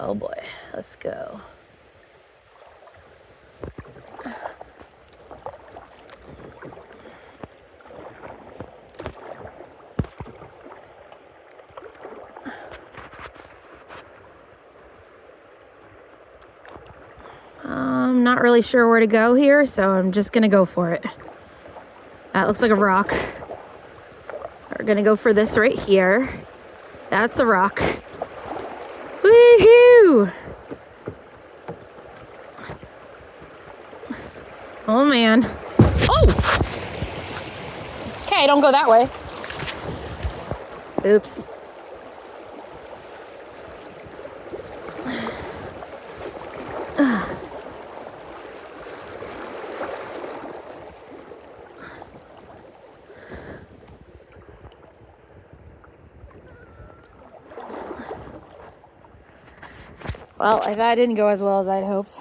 Oh boy, let's go. I'm not really sure where to go here, so I'm just gonna go for it. That looks like a rock. We're gonna go for this right here. That's a rock. Woohoo! Oh man. Oh! Okay, don't go that way. Oops. Well, that didn't go as well as I'd hoped.